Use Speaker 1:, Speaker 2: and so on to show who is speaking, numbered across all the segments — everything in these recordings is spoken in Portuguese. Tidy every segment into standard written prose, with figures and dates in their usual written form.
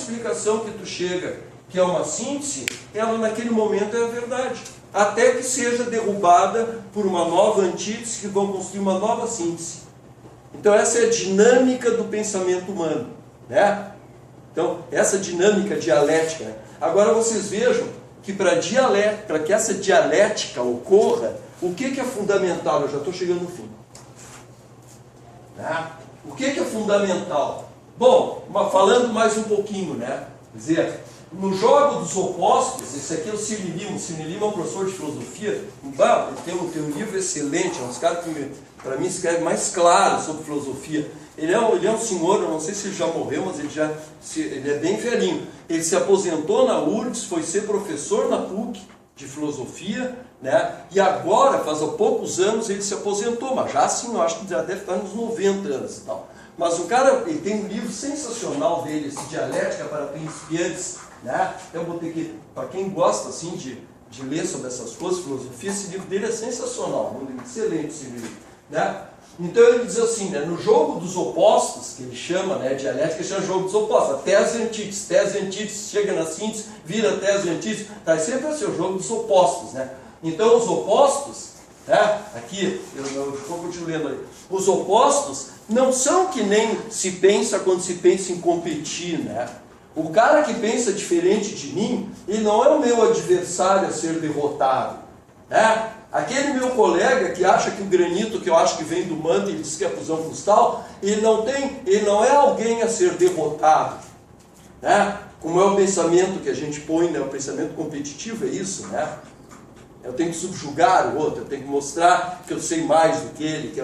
Speaker 1: explicação que tu chega, que é uma síntese, ela naquele momento é a verdade. Até que seja derrubada por uma nova antítese que vão construir uma nova síntese. Então essa é a dinâmica do pensamento humano, né? Então essa dinâmica dialética, né? Agora vocês vejam que para que essa dialética ocorra, o que é fundamental? Eu já estou chegando no fim. Né? O que é fundamental? Bom, falando mais um pouquinho, né? Quer dizer, no jogo dos opostos, esse aqui é o Cirne Lima. O Cirne Lima é um professor de filosofia. Ele tem um livro excelente, é um dos caras que, para mim, escreve mais claro sobre filosofia. Ele é um senhor, eu não sei se ele já morreu, mas ele é bem velhinho. Ele se aposentou na URGS, foi ser professor na PUC de filosofia, né? E agora, faz poucos anos, ele se aposentou, mas já assim, eu acho que já deve estar nos 90 anos e tal. Mas o cara, ele tem um livro sensacional dele, esse Dialética para Principiantes, né? Eu vou ter que, para quem gosta assim de ler sobre essas coisas, filosofia, esse livro dele é sensacional, um livro excelente esse livro, né? Então ele diz assim, né, no jogo dos opostos, que ele chama, né, dialética, ele chama jogo dos opostos, a tese e antítese, chega na síntese, vira tese e antítese, tá sempre assim, o jogo dos opostos, né? Então os opostos, né, aqui, eu vou continuar lendo aí, os opostos não são que nem se pensa quando se pensa em competir, né? O cara que pensa diferente de mim, ele não é o meu adversário a ser derrotado, né? Aquele meu colega que acha que o granito, que eu acho que vem do manto, ele diz que é fusão crustal, ele não é alguém a ser derrotado, né? Como é o pensamento que a gente põe, né? O pensamento competitivo é isso, né? Eu tenho que subjugar o outro, eu tenho que mostrar que eu sei mais do que ele.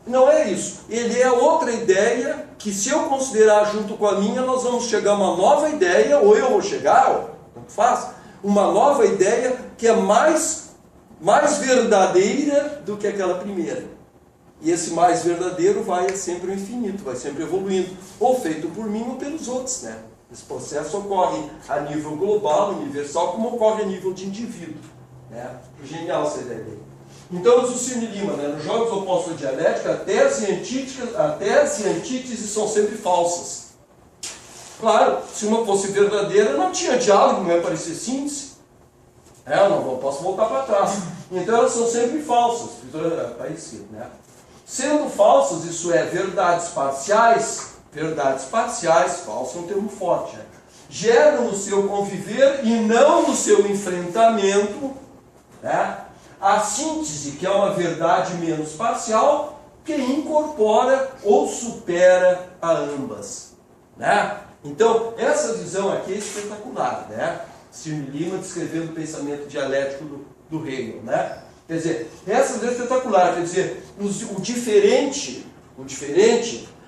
Speaker 1: Não é isso. Ele é outra ideia que, se eu considerar junto com a minha, nós vamos chegar a uma nova ideia, ou eu vou chegar, ou tanto faz, uma nova ideia que é mais verdadeira do que aquela primeira. E esse mais verdadeiro vai sempre ao infinito, vai sempre evoluindo, ou feito por mim ou pelos outros, né? Esse processo ocorre a nível global, universal, como ocorre a nível de indivíduo, né? Genial essa ideia dele. Então, diz o Cirne Lima, né, nos jogos opostos da dialética, a tese e a antítese são sempre falsas. Claro, se uma fosse verdadeira, não tinha diálogo, não ia aparecer síntese. Eu não posso voltar para trás. Então elas são sempre falsas. Né? Sendo falsas, isso é, verdades parciais, falso é um termo forte, né? Geram no seu conviver e não no seu enfrentamento, né, a síntese, que é uma verdade menos parcial, que incorpora ou supera a ambas. Né? Então, essa visão aqui é espetacular, né? Cirne Lima descrevendo o pensamento dialético do Hegel, né? Quer dizer, essa visão é espetacular, quer dizer, o diferente,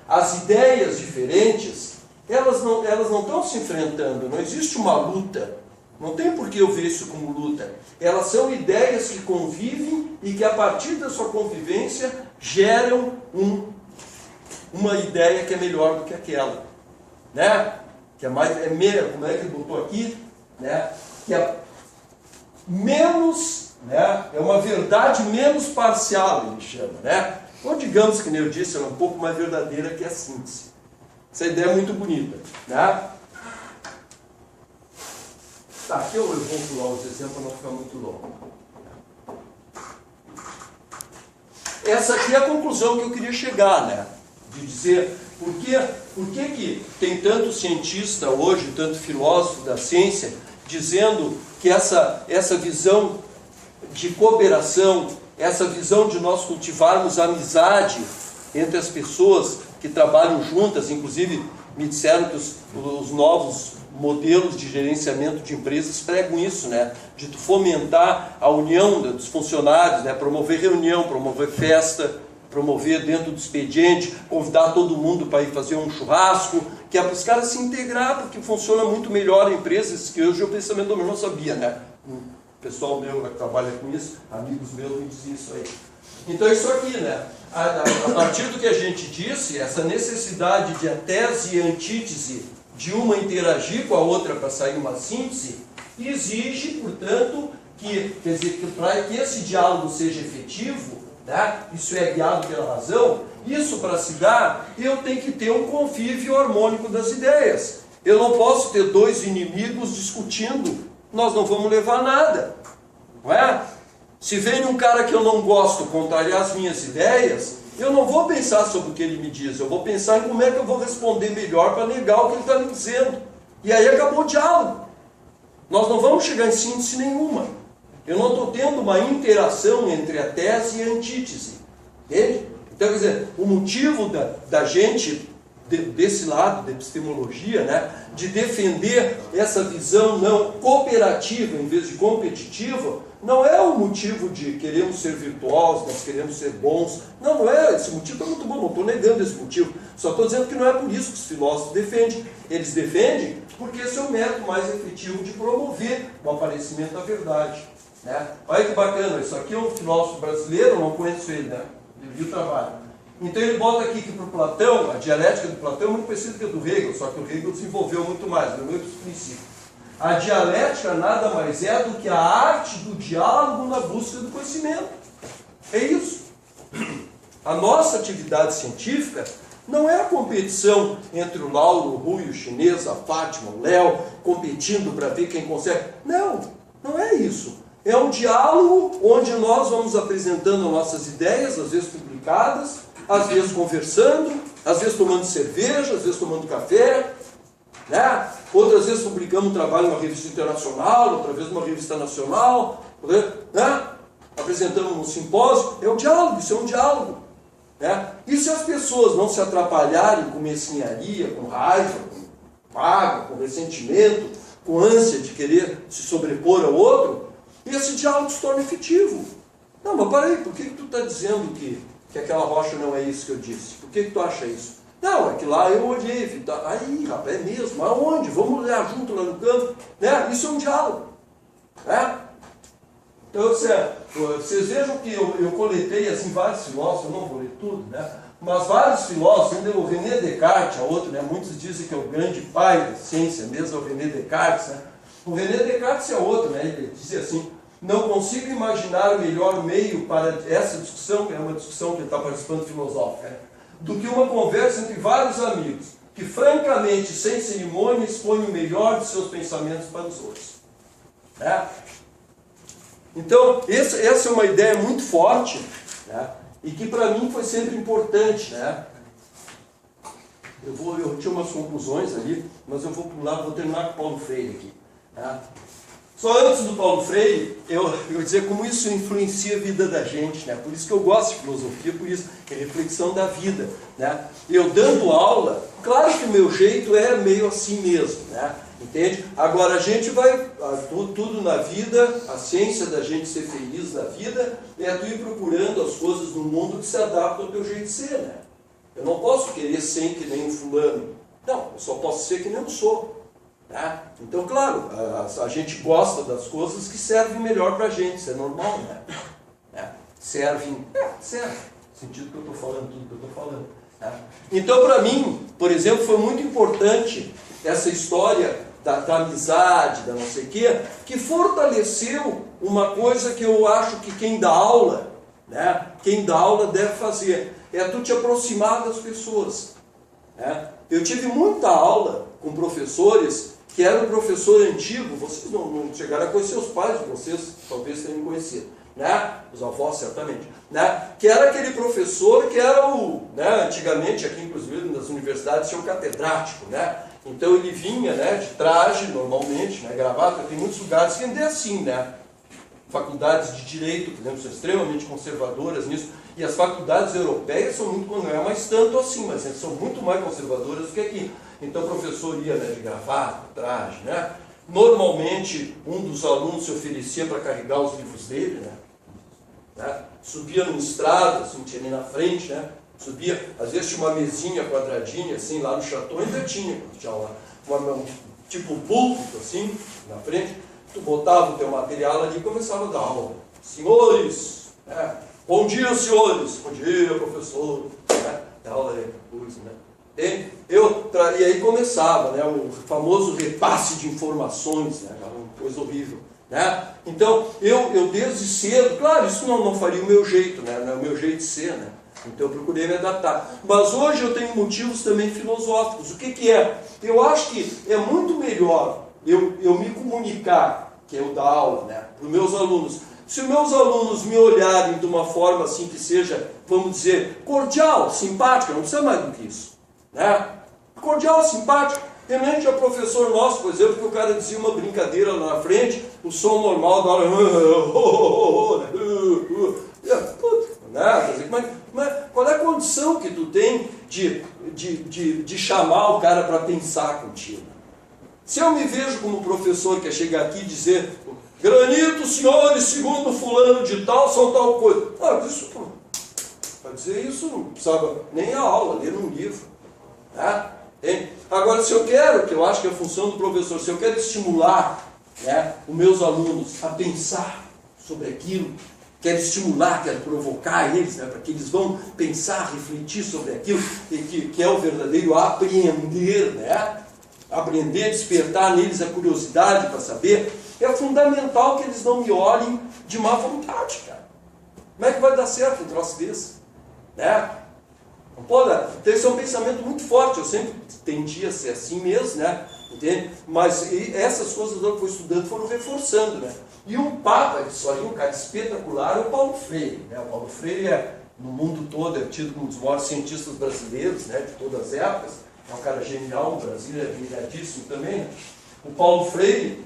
Speaker 1: as ideias diferentes, elas não estão se enfrentando, não existe uma luta, não tem por que eu ver isso como luta. Elas são ideias que convivem e que, a partir da sua convivência, geram uma ideia que é melhor do que aquela, né? Que é mais, como é que ele botou aqui? Né? Que é menos, né? É uma verdade menos parcial, ele chama, né? Ou digamos que, nem eu disse, ela é um pouco mais verdadeira que a síntese. Essa ideia é muito bonita, né? Tá, aqui eu vou pular os exemplos para não ficar muito longo. Essa aqui é a conclusão que eu queria chegar, né? De dizer, por que tem tanto cientista hoje, tanto filósofo da ciência, dizendo que essa visão de cooperação, essa visão de nós cultivarmos a amizade entre as pessoas que trabalham juntas, inclusive me disseram que os novos modelos de gerenciamento de empresas pregam isso, né? De fomentar a união dos funcionários, né? Promover reunião, promover festa, promover dentro do expediente, convidar todo mundo para ir fazer um churrasco, que é para os caras se integrar, porque funciona muito melhor a empresa, isso que hoje o pensamento do meu não sabia, né? O pessoal meu que trabalha com isso, amigos meus me diziam isso aí. Então isso aqui, né? A partir do que a gente disse, essa necessidade de a tese e a antítese de uma interagir com a outra para sair uma síntese, exige, portanto, quer dizer, que para que esse diálogo seja efetivo, né, isso é guiado pela razão, isso para se dar, eu tenho que ter um convívio harmônico das ideias. Eu não posso ter dois inimigos discutindo, nós não vamos levar nada, não é? Se vem um cara que eu não gosto contrariar as minhas ideias, eu não vou pensar sobre o que ele me diz, eu vou pensar em como é que eu vou responder melhor para negar o que ele está me dizendo. E aí acabou o diálogo. Nós não vamos chegar em síntese nenhuma. Eu não estou tendo uma interação entre a tese e a antítese. Entende? Então, quer dizer, o motivo da gente, desse lado da epistemologia, né, de defender essa visão não cooperativa em vez de competitiva, não é o motivo de queremos ser virtuosos, nós queremos ser bons. Não, não é. Esse motivo é muito bom, não estou negando esse motivo. Só estou dizendo que não é por isso que os filósofos defendem. Eles defendem porque esse é o método mais efetivo de promover o aparecimento da verdade. Né? Olha que bacana, isso aqui é um filósofo brasileiro, eu não conheço ele, né? Eu vi o trabalho. Então ele bota aqui que para o Platão, a dialética do Platão é muito parecida com a do Hegel, só que o Hegel desenvolveu muito mais, deu muitos princípios. A dialética nada mais é do que a arte do diálogo na busca do conhecimento. É isso. A nossa atividade científica não é a competição entre o Lauro, o Rui, o chinês, a Fátima, o Léo, competindo para ver quem consegue. Não, não é isso. É um diálogo onde nós vamos apresentando nossas ideias, às vezes publicadas, às vezes conversando, às vezes tomando cerveja, às vezes tomando café, né? Outras vezes publicamos um trabalho em uma revista internacional, outra vez numa revista nacional, né? Apresentamos um simpósio. É um diálogo, isso é um diálogo. Né? E se as pessoas não se atrapalharem com mesquinharia, com raiva, com mágoa, com ressentimento, com ânsia de querer se sobrepor ao outro, esse diálogo se torna efetivo. Não, mas peraí, por que tu está dizendo que aquela rocha não é isso que eu disse? Por que tu acha isso? Não, é que lá eu olhei, vi, tá, aí, rapaz, é mesmo, aonde? Vamos olhar junto lá no canto. Né? Isso é um diálogo. Né? Então, vocês vejam que eu coletei assim, vários filósofos, eu não vou ler tudo, né? Mas vários filósofos, ainda o René Descartes, a outro, né? Muitos dizem que é o grande pai da ciência, mesmo é o René Descartes. Né? O René Descartes é outro, né? Ele dizia assim, não consigo imaginar o melhor meio para essa discussão, que é uma discussão que ele está participando filosófica, né? Do que uma conversa entre vários amigos, que francamente, sem cerimônia, expõem o melhor de seus pensamentos para os outros. Né? Então, essa é uma ideia muito forte, né? E que para mim foi sempre importante. Né? Eu tinha umas conclusões ali, mas eu vou pular, vou terminar com o Paulo Freire aqui. Né? Só antes do Paulo Freire, eu dizer como isso influencia a vida da gente, né? Por isso que eu gosto de filosofia, por isso que é reflexão da vida. Né? Eu dando aula, claro que o meu jeito é meio assim mesmo, né? Entende? Agora a gente vai, tudo na vida, a ciência da gente ser feliz na vida, é tu ir procurando as coisas no mundo que se adaptam ao teu jeito de ser, né? Eu não posso querer ser que nem um fulano. Não, eu só posso ser que nem eu sou. Tá? Então, claro, a gente gosta das coisas que servem melhor para a gente, isso é normal, né? Serve, no sentido que eu estou falando, tudo que eu estou falando. Tá? Então, para mim, por exemplo, foi muito importante essa história da amizade, da não sei o quê, que fortaleceu uma coisa que eu acho que quem dá aula, né? Quem dá aula deve fazer, é tu te aproximar das pessoas. Né? Eu tive muita aula com professores que era um professor antigo, vocês não chegaram a conhecer os pais de vocês, talvez tenham conhecido, né? Os avós certamente, né? Que era aquele professor que era né? Antigamente, aqui inclusive nas universidades, tinha um catedrático, né? Então ele vinha, né, de traje, normalmente, né, gravata, tem muitos lugares que ainda é assim, né? Faculdades de direito, por exemplo, são extremamente conservadoras nisso, e as faculdades europeias são muito, não é mais tanto assim, mas são muito mais conservadoras do que aqui. Então o professor ia, né, de gravata, traje, né? Normalmente um dos alunos se oferecia para carregar os livros dele, né? Subia num estrado, assim, tinha ali na frente, né? Subia, às vezes tinha uma mesinha quadradinha, assim, lá no chateau ainda tinha lá, tipo um púlpito, assim, na frente. Tu botava o teu material ali e começava a dar aula. Senhores, né? Bom dia, senhores. Bom dia, professor. Né? A aula é coisa, né? E aí começava, né, o famoso repasse de informações, né, uma coisa horrível. Né? Então, eu desde cedo, claro, isso não faria o meu jeito, né, não é o meu jeito de ser, né? Então eu procurei me adaptar. Mas hoje eu tenho motivos também filosóficos. O que que é? Eu acho que é muito melhor eu me comunicar, que é o da aula, né, para os meus alunos. Se os meus alunos me olharem de uma forma assim que seja, vamos dizer, cordial, simpática, não precisa mais do que isso, né? Cordial, simpática. Realmente é professor nosso, por exemplo, que o cara dizia uma brincadeira lá na frente, o som normal da hora, né? Qual é a condição que tu tem de chamar o cara para pensar contigo? Se eu me vejo como professor que é chegar aqui e dizer, granito, senhores, segundo fulano de tal, são tal coisa. Isso, para dizer isso não precisava nem a aula, ler um livro. Tá? Agora, se eu quero, que eu acho que é a função do professor, se eu quero estimular, né, os meus alunos a pensar sobre aquilo, quero estimular, quero provocar eles, né, para que eles vão pensar, refletir sobre aquilo, que é o verdadeiro aprender, né? Aprender, despertar neles a curiosidade para saber, é fundamental que eles não me olhem de má vontade, cara. Como é que vai dar certo um troço desse? Né? Não pode, então esse é um pensamento muito forte, eu sempre tendi a ser assim mesmo, né? Entende? Mas essas coisas que eu fui estudando foram reforçando, né? E um papa disso aí, um cara espetacular, é o Paulo Freire, né? O Paulo Freire no mundo todo é tido como um dos maiores cientistas brasileiros, né, de todas as épocas. É um cara genial, o Brasil é admiradíssimo também, né? O Paulo Freire,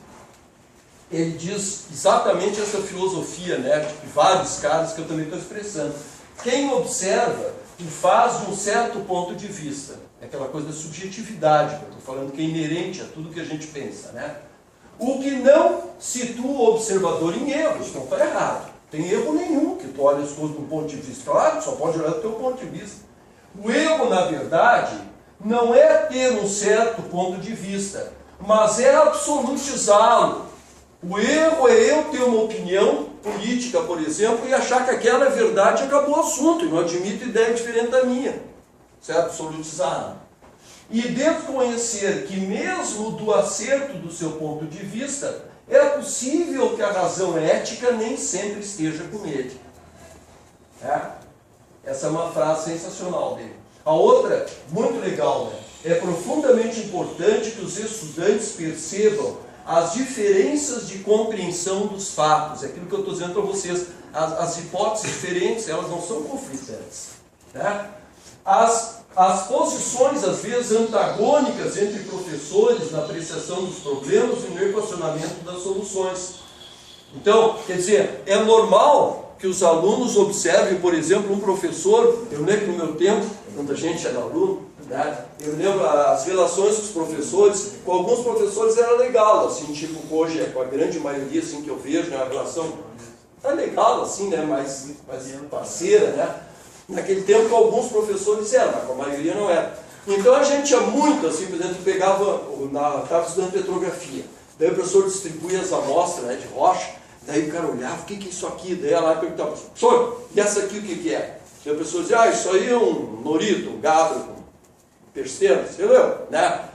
Speaker 1: ele diz exatamente essa filosofia, né, de vários caras que eu também estou expressando. Quem observa e faz de um certo ponto de vista, é aquela coisa da subjetividade, que eu estou falando que é inerente a tudo que a gente pensa, né? O que não situa o observador em erros, não está errado. Tem erro nenhum que tu olha as coisas de um ponto de vista. Claro, só pode olhar do teu ponto de vista. O erro, na verdade, não é ter um certo ponto de vista, mas é absolutizá-lo. O erro é eu ter uma opinião política, por exemplo, e achar que aquela é verdade e acabou o assunto, e não admito ideia diferente da minha. Isso é absolutizar. E desconhecer que mesmo do acerto do seu ponto de vista, é possível que a razão ética nem sempre esteja com ele. Essa é uma frase sensacional dele. A outra, muito legal, né? É profundamente importante que os estudantes percebam as diferenças de compreensão dos fatos. É aquilo que eu estou dizendo para vocês. As hipóteses diferentes, elas não são conflitantes. Né? As posições, às vezes, antagônicas entre professores na apreciação dos problemas e no equacionamento das soluções. Então, quer dizer, é normal que os alunos observem, por exemplo, um professor. Eu lembro no meu tempo, quando a gente era aluno, né, eu lembro as relações com os professores. Com alguns professores era legal, assim, tipo hoje, com a grande maioria assim, que eu vejo, né, a relação é legal, assim, né, mais parceira, né? Naquele tempo com alguns professores eram, mas com a maioria não era. Então a gente tinha muito, assim, por exemplo, estava estudando petrografia, daí o professor distribuía as amostras, né, de rocha, daí o cara olhava, o que é isso aqui? Daí ela perguntava, professor, e essa aqui o que é? Daí o professor dizia, isso aí é um norito, um gado com persteiro, você leu? Né?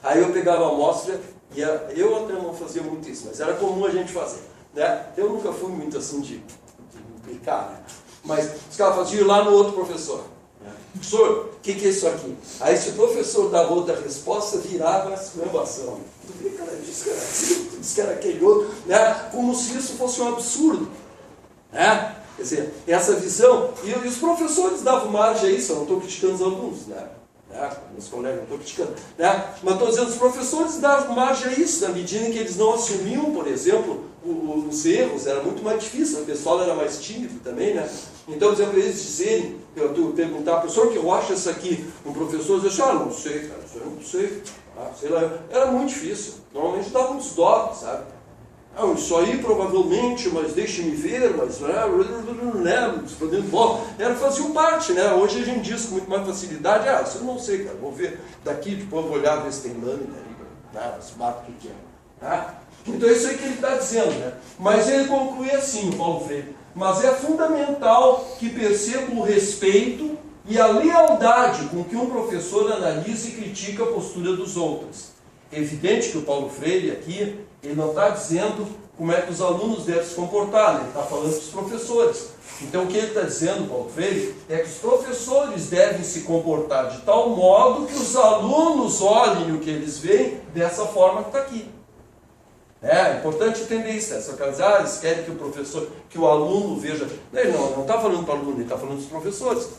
Speaker 1: Aí eu pegava a amostra, e eu até não fazia muito isso, mas era comum a gente fazer. Né? Eu nunca fui muito assim de implicar, né? Mas os caras faziam ir lá no outro professor. Professor, o que é isso aqui? Aí se o professor dava outra resposta, virava a exclamação. Tu vê, cara, disse que era aquilo, tu disse que era aquele outro, né? Como se isso fosse um absurdo. Né? Quer dizer, essa visão, e os professores davam margem a isso, eu não estou criticando os alunos, né? Meus colegas, não estou criticando, né? Mas estou dizendo, os professores davam margem a isso, na medida em que eles não assumiam, por exemplo, os erros, era muito mais difícil, o pessoal era mais tímido também, né? Então, por exemplo, eles dizerem, eu perguntar, professor, o que eu acho isso aqui? Um professor dizia, não sei, cara, isso eu não sei, sei lá, era muito difícil, normalmente dava uns toques, sabe? Isso aí provavelmente, mas deixe-me ver, mas faziam parte, né? Hoje a gente diz com muito mais facilidade, isso eu não sei, cara, vou ver daqui, depois vou olhar, ver se tem lâmina ali, se bate o que é. Então é isso aí que ele está dizendo, né? Mas ele conclui assim, o Paulo Freire, mas é fundamental que percebam o respeito e a lealdade com que um professor analisa e critica a postura dos outros. É evidente que o Paulo Freire aqui, ele não está dizendo como é que os alunos devem se comportar, né? Ele está falando para os professores. Então o que ele está dizendo, Paulo Freire, é que os professores devem se comportar de tal modo que os alunos olhem o que eles veem dessa forma que está aqui. É importante entender isso, essa casa, eles querem que o professor, que o aluno veja. Ele não está falando para o aluno, ele está falando dos professores.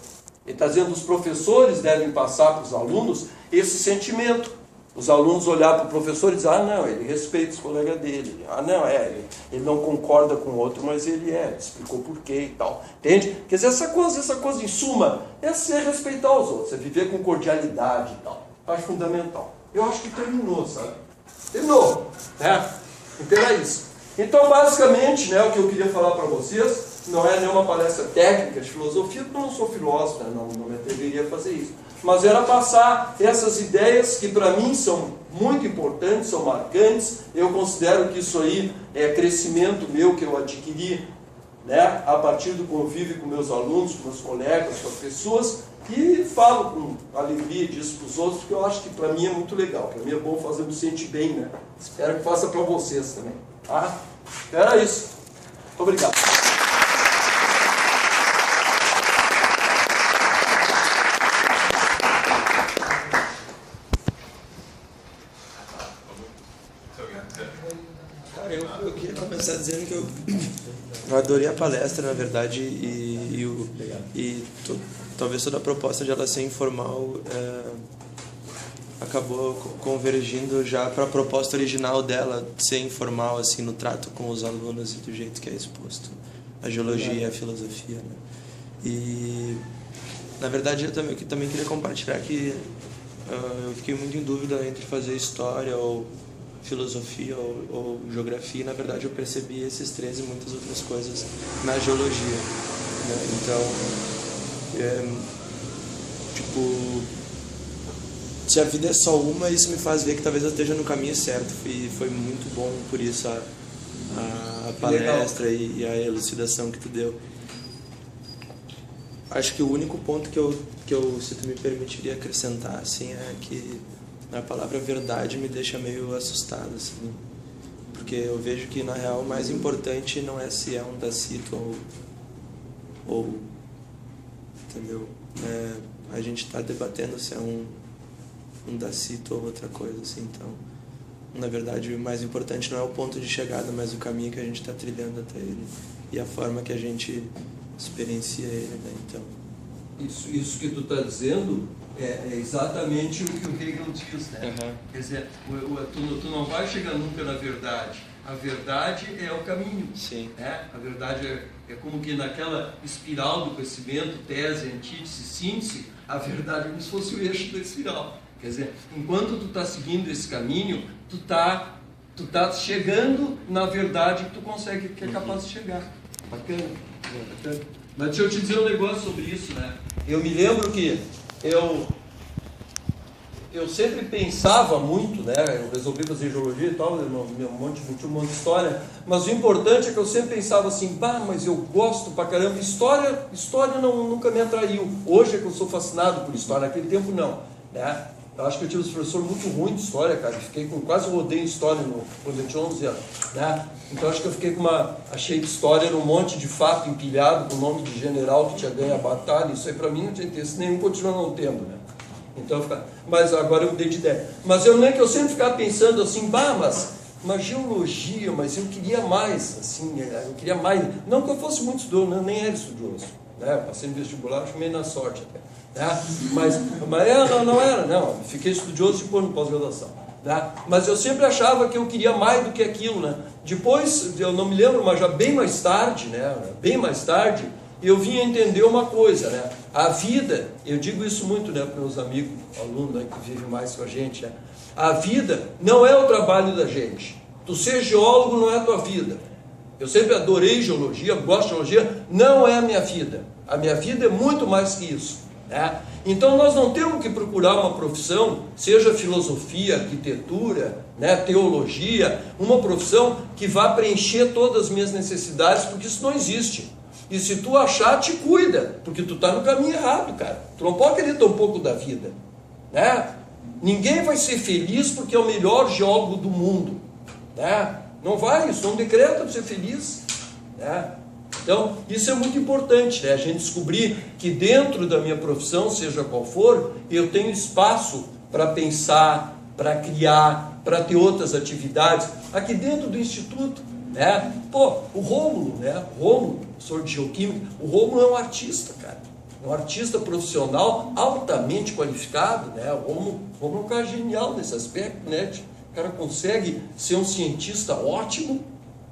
Speaker 1: Ele está dizendo que os professores devem passar para os alunos esse sentimento. Os alunos olhar para o professor e dizer, ah não, ele respeita os colegas dele, ah não, ele não concorda com o outro, mas ele explicou por quê e tal. Entende? Quer dizer, essa coisa em suma, é ser respeitar os outros, é viver com cordialidade e tal. Acho fundamental. Eu acho que terminou, sabe? Terminou, né? Então é isso. Então, basicamente, né, o que eu queria falar para vocês, não é nenhuma palestra técnica de filosofia, porque eu não sou filósofo, né, não me atreveria a fazer isso. Mas era passar essas ideias que para mim são muito importantes, são marcantes. Eu considero que isso aí é crescimento meu que eu adquiri, né, a partir do convívio com meus alunos, com meus colegas, com as pessoas, e falo com alegria disso para os outros, porque eu acho que para mim é muito legal. Para mim é bom fazer me sentir bem, né? Espero que faça para vocês também. Tá? Era isso. Obrigado.
Speaker 2: Eu queria começar dizendo que eu adorei a palestra, na verdade, talvez toda a proposta de ela ser informal acabou convergindo já para a proposta original dela ser informal, assim, no trato com os alunos e do jeito que é exposto a geologia e a filosofia, né? E, na verdade, eu também queria compartilhar que eu fiquei muito em dúvida entre fazer história ou filosofia ou geografia, e na verdade eu percebi esses três e muitas outras coisas na geologia, né? Então, se a vida é só uma, isso me faz ver que talvez eu esteja no caminho certo, e foi muito bom por isso a palestra e a elucidação que tu deu. Acho que o único ponto que eu, se tu me permitiria acrescentar, assim, é que a palavra verdade me deixa meio assustado, assim, porque eu vejo que, na real, o mais importante não é se é um Tacito ou entendeu? A gente está debatendo se é um Tacito ou outra coisa, assim. Então, na verdade, o mais importante não é o ponto de chegada, mas o caminho que a gente está trilhando até ele e a forma que a gente experiencia ele, né? Então,
Speaker 1: isso que tu está dizendo é exatamente o que o Hegel diz, né?
Speaker 2: Uhum.
Speaker 1: Quer dizer, tu não vai chegar nunca na verdade. A verdade é o caminho.
Speaker 2: Sim.
Speaker 1: Né? A verdade é como que naquela espiral do conhecimento, tese, antítese, síntese, a verdade é como se fosse o eixo da espiral. Quer dizer, enquanto tu está seguindo esse caminho, tu tá chegando na verdade que tu consegue, que é capaz de chegar. Bacana. Bacana. Mas deixa eu te dizer um negócio sobre isso, né? Eu me lembro que eu sempre pensava muito, né? Eu resolvi fazer geologia e tal, tinha um monte de história, mas o importante é que eu sempre pensava assim, mas eu gosto pra caramba, história nunca me atraiu. Hoje é que eu sou fascinado por história, naquele tempo não, né? Eu acho que eu tive um professor muito ruim de história, cara. Quase rodei em história quando eu tinha 11 anos, né? Então acho que eu fiquei achei que história era um monte de fato empilhado com o nome de general que tinha ganho a batalha. Isso aí pra mim não tinha interesse nenhum, continua não tendo, né? Então, mas agora eu mudei de ideia. Mas eu sempre ficava pensando assim, mas geologia, mas eu queria mais, assim, eu queria mais. Não que eu fosse muito estudioso, nem era estudioso, né? Passei no vestibular, acho meio na sorte até. Né? Mas não era, fiquei estudioso depois no pós-graduação. Né? Mas eu sempre achava que eu queria mais do que aquilo, né? Depois, eu não me lembro, mas já bem mais tarde, eu vim a entender uma coisa, né? A vida, eu digo isso muito, né, para meus amigos, alunos, né, que vivem mais com a gente, né? A vida não é o trabalho da gente. Tu ser geólogo não é a tua vida. Eu sempre adorei geologia, gosto de geologia, não é a minha vida. A minha vida é muito mais que isso, né? Então nós não temos que procurar uma profissão, seja filosofia, arquitetura, né, teologia, uma profissão que vá preencher todas as minhas necessidades, porque isso não existe. E se tu achar, te cuida, porque tu está no caminho errado, cara. Tu não pode querer tão pouco da vida, né? Ninguém vai ser feliz porque é o melhor geólogo do mundo, né? Não vai, isso não decreta para ser feliz, né? Então, isso é muito importante, né? A gente descobrir que dentro da minha profissão, seja qual for, eu tenho espaço para pensar, para criar, para ter outras atividades aqui dentro do Instituto, né? Pô, o Rômulo, né? O Rômulo, professor de Geoquímica, o Rômulo é um artista, cara. É um artista profissional altamente qualificado, né? O Rômulo é um cara genial nesse aspecto, né? O cara consegue ser um cientista ótimo,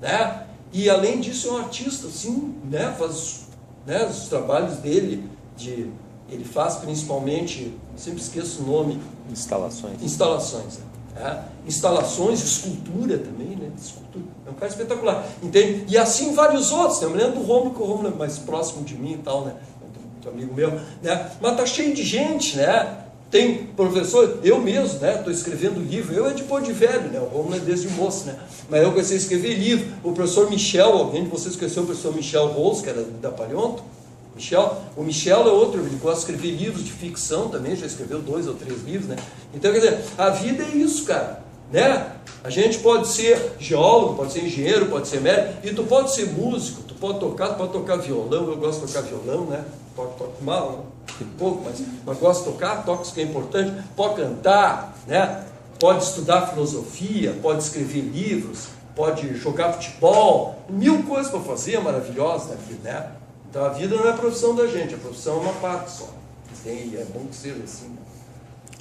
Speaker 1: né? E além disso é um artista, assim, né? Faz, né, os trabalhos dele, ele faz principalmente, sempre esqueço o nome. Instalações, né? Instalações, escultura também, né? Escultura. É um cara espetacular, entende? E assim vários outros, né? Eu me lembro do Rômulo, que o Rômulo é mais próximo de mim e tal, né? Muito amigo meu, né? Mas tá cheio de gente, né? Tem professor, eu mesmo, né? Estou escrevendo livro, eu é de pôr de velho, né? O Rômulo é desde moço, né? Mas eu comecei a escrever livro. O professor Michel, alguém de vocês conheceu o professor Michel Rose, que era da Paleonto? O Michel é outro, ele gosta de escrever livros de ficção também, já escreveu 2 ou 3 livros, né? Então, quer dizer, a vida é isso, cara, né? A gente pode ser geólogo, pode ser engenheiro, pode ser médico, e tu pode ser músico, tu pode tocar violão, eu gosto de tocar violão, né? Toco mal, um pouco, mas gosto de tocar, toco isso que é importante, pode cantar, né? Pode estudar filosofia, pode escrever livros, pode jogar futebol, 1000 coisas para fazer, maravilhosas, né? Então a vida não é a profissão da gente, a profissão é uma parte só. E é bom que seja assim.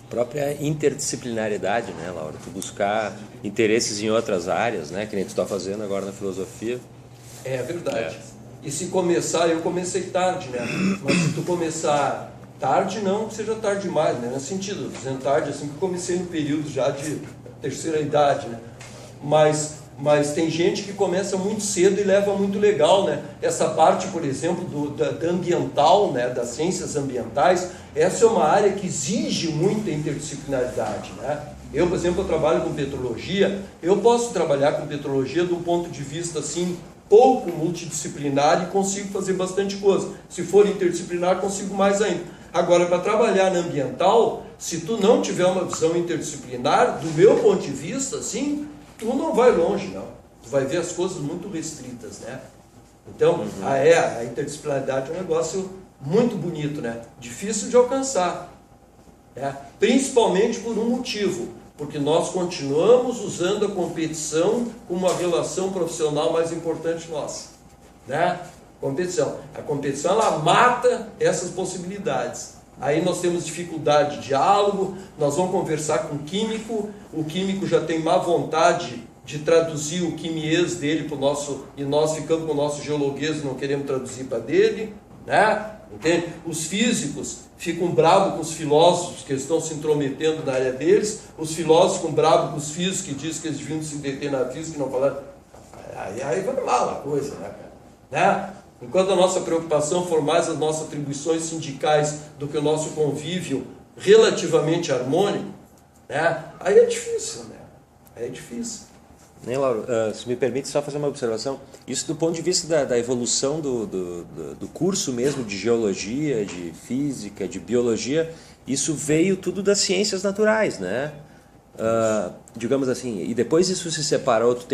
Speaker 3: Própria interdisciplinariedade, né, Laura? Tu buscar interesses em outras áreas, né? Que nem tu está fazendo agora na filosofia.
Speaker 1: É verdade. E se começar, eu comecei tarde, né? Mas se tu começar tarde, não que seja tarde demais, né? Nesse sentido, dizendo tarde, assim, que eu comecei no período já de terceira idade, né? Mas tem gente que começa muito cedo e leva muito legal, né? Essa parte, por exemplo, da ambiental, né? Das ciências ambientais, essa é uma área que exige muita interdisciplinaridade, né? Eu, por exemplo, eu trabalho com petrologia, eu posso trabalhar com petrologia de um ponto de vista, assim, pouco multidisciplinar e consigo fazer bastante coisa. Se for interdisciplinar, consigo mais ainda. Agora, para trabalhar na ambiental, se tu não tiver uma visão interdisciplinar, do meu ponto de vista, assim, tu não vai longe, não. Tu vai ver as coisas muito restritas, né? Então, a interdisciplinaridade é um negócio muito bonito, né? Difícil de alcançar, né? Principalmente por um motivo, porque nós continuamos usando a competição como uma relação profissional mais importante nossa, né? Competição. A competição, ela mata essas possibilidades. Aí nós temos dificuldade de diálogo, nós vamos conversar com o químico já tem má vontade de traduzir o quimiês dele para o nosso, e nós ficamos com o nosso geologuês e não queremos traduzir para dele, né? Entende? Os físicos ficam bravos com os filósofos que estão se intrometendo na área deles, os filósofos ficam bravos com os físicos que dizem que eles deviam se deter na física e não falaram. Aí vai mal a coisa, né, cara? Né? Enquanto a nossa preocupação for mais as nossas atribuições sindicais do que o nosso convívio relativamente harmônico, né? Aí é difícil, né? Aí é difícil.
Speaker 3: Nem, Laura, se me permite só fazer uma observação, isso do ponto de vista da evolução do curso mesmo de geologia, de física, de biologia, isso veio tudo das ciências naturais, né? Digamos assim, e depois isso se separou. Tu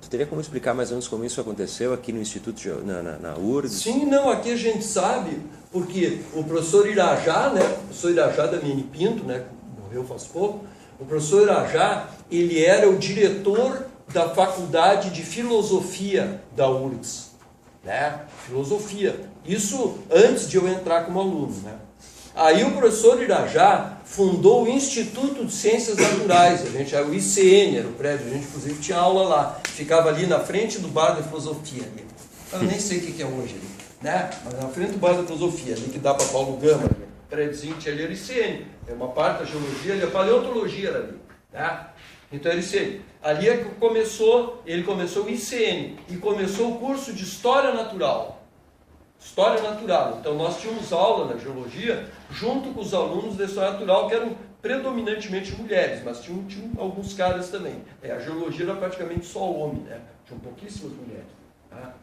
Speaker 3: teria como explicar mais ou menos como isso aconteceu aqui no Instituto, na URGS?
Speaker 1: Sim, não, aqui a gente sabe, porque o professor Irajá, né? O professor Irajá da Mini Pinto, né? Morreu faz pouco. O professor Irajá, ele era o diretor da Faculdade de Filosofia da URGS, né? Filosofia. Isso antes de eu entrar como aluno, né? Aí o professor Irajá fundou o Instituto de Ciências Naturais, o ICN era o prédio, a gente inclusive tinha aula lá, ficava ali na frente do Bar da Filosofia, ali. Eu nem sei o que é hoje ali, né? Mas na frente do Bar da Filosofia, ali que dá para Paulo Gama, o prédiozinho tinha ali, era o ICN, é uma parte da geologia, ali, a paleontologia era ali, né? Então era o ICN. Ali é que ele começou o ICN e começou o curso de História Natural. História natural. Então nós tínhamos aula na geologia junto com os alunos da História Natural, que eram predominantemente mulheres, mas tinham alguns caras também. A geologia era praticamente só homem, né? Tinham pouquíssimas mulheres. Tá?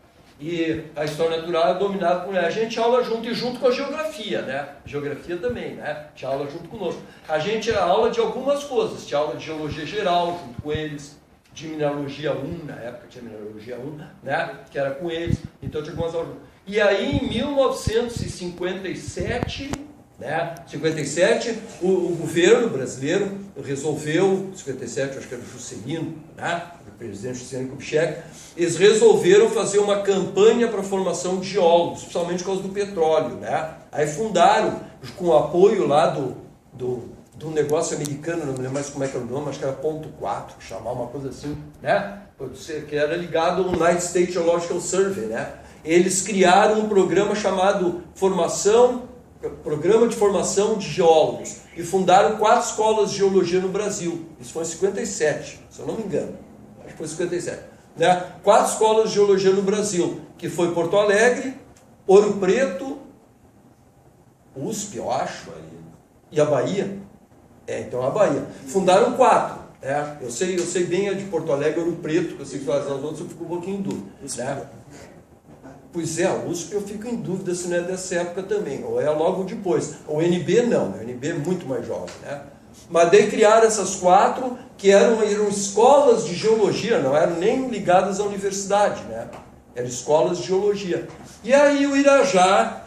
Speaker 1: E a História Natural era dominada por mulheres. A gente tinha aula junto e junto com a Geografia, né? Geografia também, né? Tinha aula junto conosco. A gente tinha aula de algumas coisas. Tinha aula de Geologia Geral junto com eles, de Mineralogia 1, na época tinha Mineralogia 1, né? Que era com eles, então tinha algumas aulas. E aí em 1957, né? 57, o governo brasileiro resolveu, 57 acho que era o Juscelino, né? O presidente Juscelino Kubitschek, eles resolveram fazer uma campanha para a formação de geólogos, especialmente por causa do petróleo, né? Aí fundaram, com o apoio lá do negócio americano, não me lembro mais como é que era o nome, acho que era ponto 4, chamar uma coisa assim, né? Que era ligado ao United States Geological Survey, né? Eles criaram um programa chamado Programa de Formação de Geólogos e fundaram 4 escolas de geologia no Brasil. Isso foi em 57, se eu não me engano. Acho que foi em 57. Né? 4 escolas de geologia no Brasil, que foi Porto Alegre, Ouro Preto, USP, eu acho, e a Bahia. Então a Bahia. Fundaram 4. Né? Eu sei bem a de Porto Alegre, Ouro Preto, que eu sei que as outras eu fico um pouquinho em dúvida. Né? Pois é, a USP eu fico em dúvida se não é dessa época também, ou é logo depois. O NB não, o NB é muito mais jovem. Né? Mas daí criaram essas 4 que eram escolas de geologia, não eram nem ligadas à universidade, né? Eram escolas de geologia. E aí o Irajá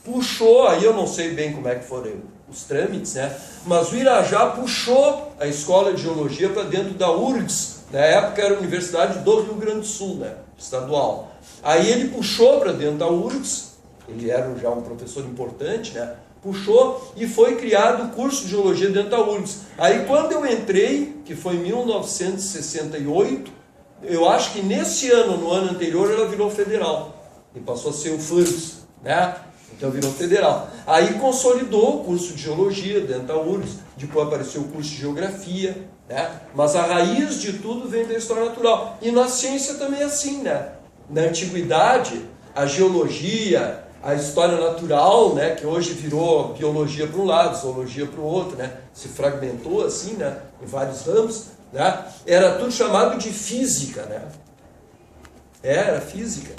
Speaker 1: puxou, aí eu não sei bem como é que foram os trâmites, né? Mas o Irajá puxou a escola de geologia para dentro da URGS, na época era a Universidade do Rio Grande do Sul, né? Estadual. Aí ele puxou para dentro da URGS, ele era já um professor importante, né? Puxou e foi criado o curso de geologia dentro da URGS. Aí quando eu entrei, que foi em 1968, eu acho que nesse ano, no ano anterior, ela virou federal. E passou a ser o FURGS, né? Então virou federal. Aí consolidou o curso de geologia dentro da URGS, depois apareceu o curso de geografia, né? Mas a raiz de tudo vem da história natural. E na ciência também é assim, né? Na antiguidade, a geologia, a história natural, né, que hoje virou biologia para um lado, zoologia para o outro, né, se fragmentou assim, né, em vários ramos, né, era tudo chamado de física, né, era física,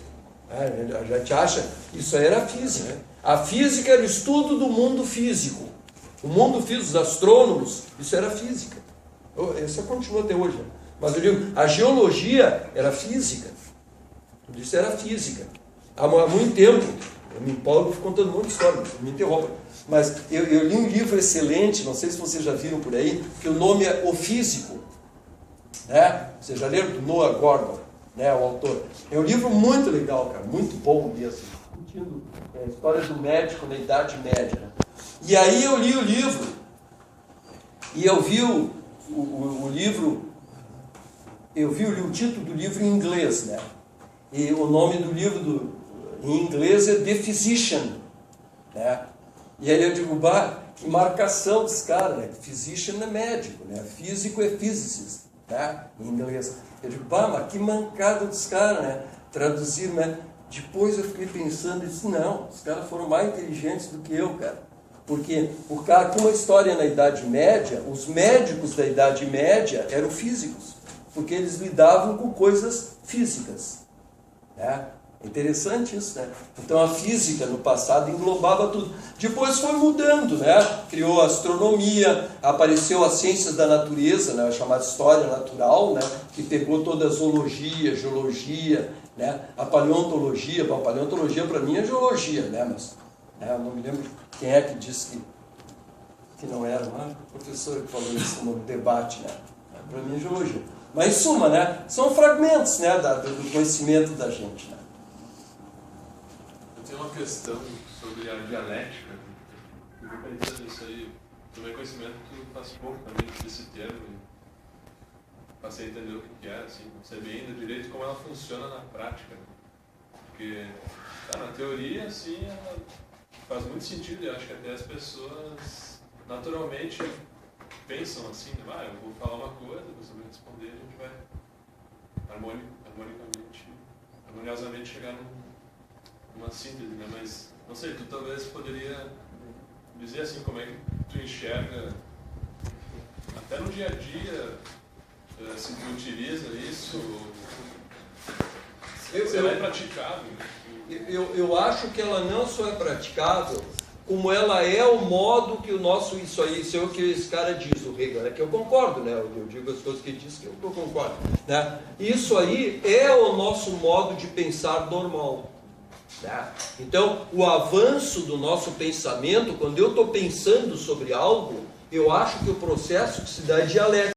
Speaker 1: a gente acha que isso aí era física. A física era o estudo do mundo físico, o mundo físico, os astrônomos, isso era física, isso continua até hoje, né? Mas eu digo, a geologia era física, tudo isso era física, há muito tempo. Eu me empolgo e fico contando um monte de história, me interrompa. Mas eu li um livro excelente, não sei se vocês já viram por aí, que o nome é O Físico. Né? Vocês já leram do Noah Gordon, né, o autor. É um livro muito legal, cara, muito bom mesmo. Discutindo a história do médico na Idade Média. Né? E aí eu li o livro, e eu vi o livro, eu vi o título do livro em inglês, né? E o nome do livro em inglês é The Physician, né? E aí eu digo, bah, que marcação desse cara, né? Physician é médico, né? Físico é physicist, né? Em inglês. Eu digo, bah, mas que mancada desse cara, né? Traduzir, né? Depois eu fiquei pensando, e disse, não, os caras foram mais inteligentes do que eu, cara. Porque o cara, com a história na Idade Média, os médicos da Idade Média eram físicos, porque eles lidavam com coisas físicas, né? Interessante isso, né? Então a física no passado englobava tudo. Depois foi mudando, né? Criou a astronomia, apareceu as ciências da natureza, né? A chamada história natural, né? Que pegou toda a zoologia, geologia, né? A paleontologia. Bom, paleontologia para mim é geologia, né? Mas né? Eu não me lembro quem é que disse que não era, mas o professor que falou isso no debate, né? Para mim é geologia. Mas em suma, né? São fragmentos, né? Do conhecimento da gente, né?
Speaker 4: Tem uma questão sobre a dialética, eu fico pensando nisso aí, tomei conhecimento faz pouco também desse termo, e passei a entender o que é, assim, não sei bem ainda direito como ela funciona na prática, porque na teoria, assim, ela faz muito sentido, e acho que até as pessoas naturalmente pensam assim, né? Eu vou falar uma coisa, você vai responder, a gente vai harmoniosamente chegar numa síntese, né? Mas, não sei, tu talvez poderia dizer assim, como é que tu enxerga, até no dia a dia, se tu utiliza isso, será praticável?
Speaker 1: Eu acho que ela não só é praticável, como ela é o modo que o nosso, isso é o que esse cara diz, o Hegel, né? Que eu concordo, né? Eu digo as coisas que ele diz que eu concordo, né? Isso aí é o nosso modo de pensar normal, né? Então, o avanço do nosso pensamento, quando eu estou pensando sobre algo, eu acho que o processo que se dá é dialético.